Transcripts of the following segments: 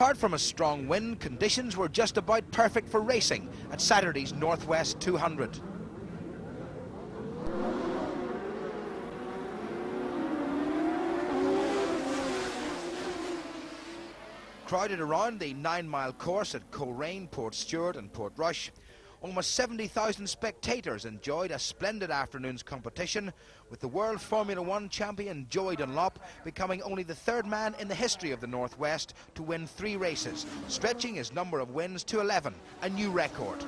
Apart from a strong wind, conditions were just about perfect for racing at Saturday's Northwest 200. Crowded around the 9-mile course at Coleraine, Port Stewart and Port Rush, almost 70,000 spectators enjoyed a splendid afternoon's competition, with the World Formula One champion Joey Dunlop becoming only the third man in the history of the Northwest to win 3 races, stretching his number of wins to 11, a new record.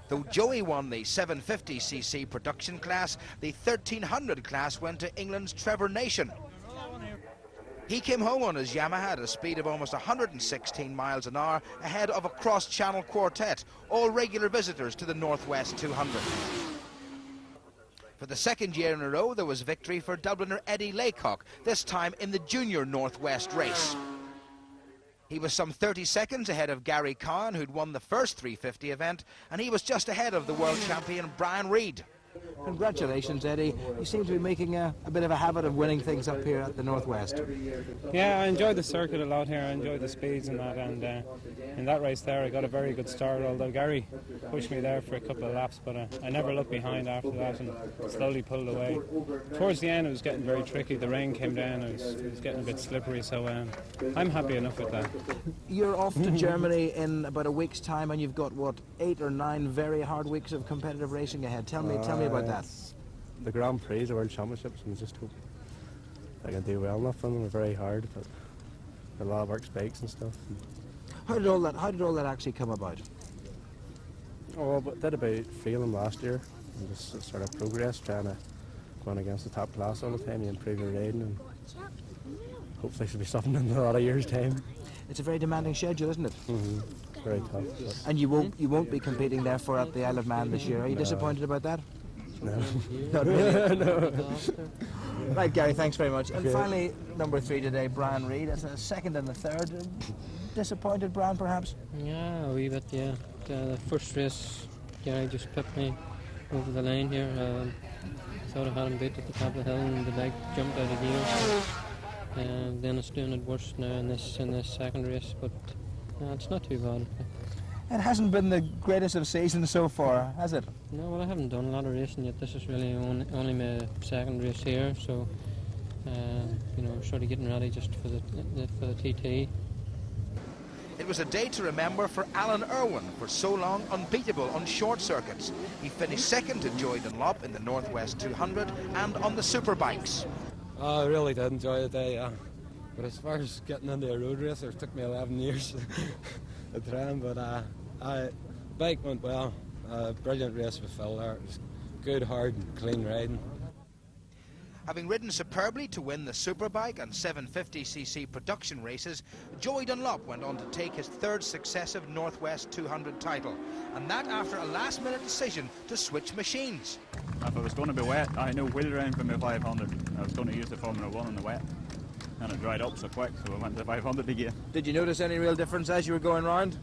Though Joey won the 750cc production class, the 1300 class went to England's Trevor Nation. He came home on his Yamaha at a speed of almost 116 miles an hour ahead of a cross-channel quartet, all regular visitors to the Northwest 200. For the second year in a row, there was victory for Dubliner Eddie Laycock, this time in the Junior Northwest race. He was some 30 seconds ahead of Gary Cowan, who'd won the first 350 event, and he was just ahead of the world champion Brian Reid. Congratulations, Eddie. You seem to be making a bit of a habit of winning things up here at the Northwest. Yeah, I enjoyed the circuit a lot here. I enjoyed the speeds and that, and in that race there I got a very good start, although Gary pushed me there for a couple of laps, but I never looked behind after that and slowly pulled away. Towards the end it was getting very tricky. The rain came down, it was getting a bit slippery, so I'm happy enough with that. You're off to Germany in about a week's time, and you've got, what, 8 or 9 very hard weeks of competitive racing ahead. Tell me about that. The Grand Prix, the World Championships, and just hope I can do well enough in them. They're very hard, but a lot of work spikes and stuff. How did all that actually come about? Oh, but did about feeling last year, and just sort of progress, trying to go on against the top class all the time, and improve your riding, and hopefully should be something in a lot of years' time. It's a very demanding schedule, isn't it? Mm-hmm. Very tough. But and you won't be competing therefore at the Isle of Man this year. Are you disappointed about that? No. Not really. No. Right, Gary, thanks very much. And finally, number 3 today, Brian Reid. That's a second and the third. Disappointed, Brian, perhaps? Yeah, a wee bit, yeah. The first race, Gary just pipped me over the line here. Thought I had him beat at the top of the hill, and the bike jumped out of gear. Then it's doing it worse now in this second race, but it's not too bad. It hasn't been the greatest of seasons so far, has it? No, well, I haven't done a lot of racing yet. This is really only my second race here, so you know, sort of getting ready just for the TT. It was a day to remember for Alan Irwin, for so long unbeatable on short circuits. He finished second to Joey Dunlop in the Northwest 200 and on the superbikes. I really did enjoy the day, but as far as getting into a road race, it took me 11 years to train, but bike went well. Brilliant race with Phil there. It was good, hard and clean riding. Having ridden superbly to win the superbike and 750cc production races, Joey Dunlop went on to take his 3rd successive Northwest 200 title, and that after a last-minute decision to switch machines. If it was going to be wet, I had no wheel around for my 500. I was going to use the Formula One in the wet, and it dried up so quick, so I went to 500 again. Did you notice any real difference as you were going round?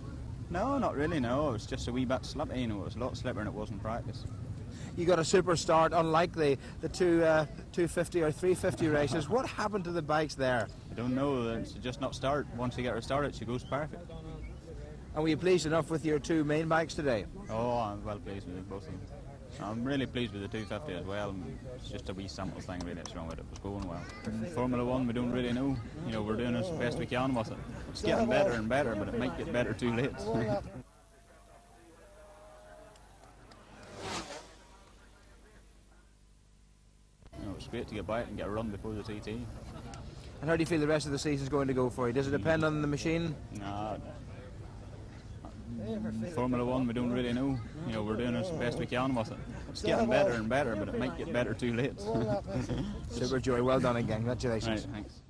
No, not really, no. It was just a wee bit slippy, you know. It was a lot slippier than it was in practice. You got a super start, unlike the 250 or 350 races. What happened to the bikes there? I don't know. It's just not start. Once you get her started, she goes perfect. And were you pleased enough with your 2 main bikes today? Oh, I'm well pleased with both of them. I'm really pleased with the 250 as well. It's just a wee simple thing really that's wrong with it. It was going well. Formula One, we don't really know. You know, we're doing as best we can with it. It's getting better and better, but it might get better too late. It's great to get back and get a run before the TT. And how do you feel the rest of the season's going to go for you? Does it depend on the machine? Nah. Formula One, we don't really know. You know, we're doing as best we can with it. It's getting better and better, but it might get better too late. Super, Joey. Well done again. Congratulations. Right, thanks.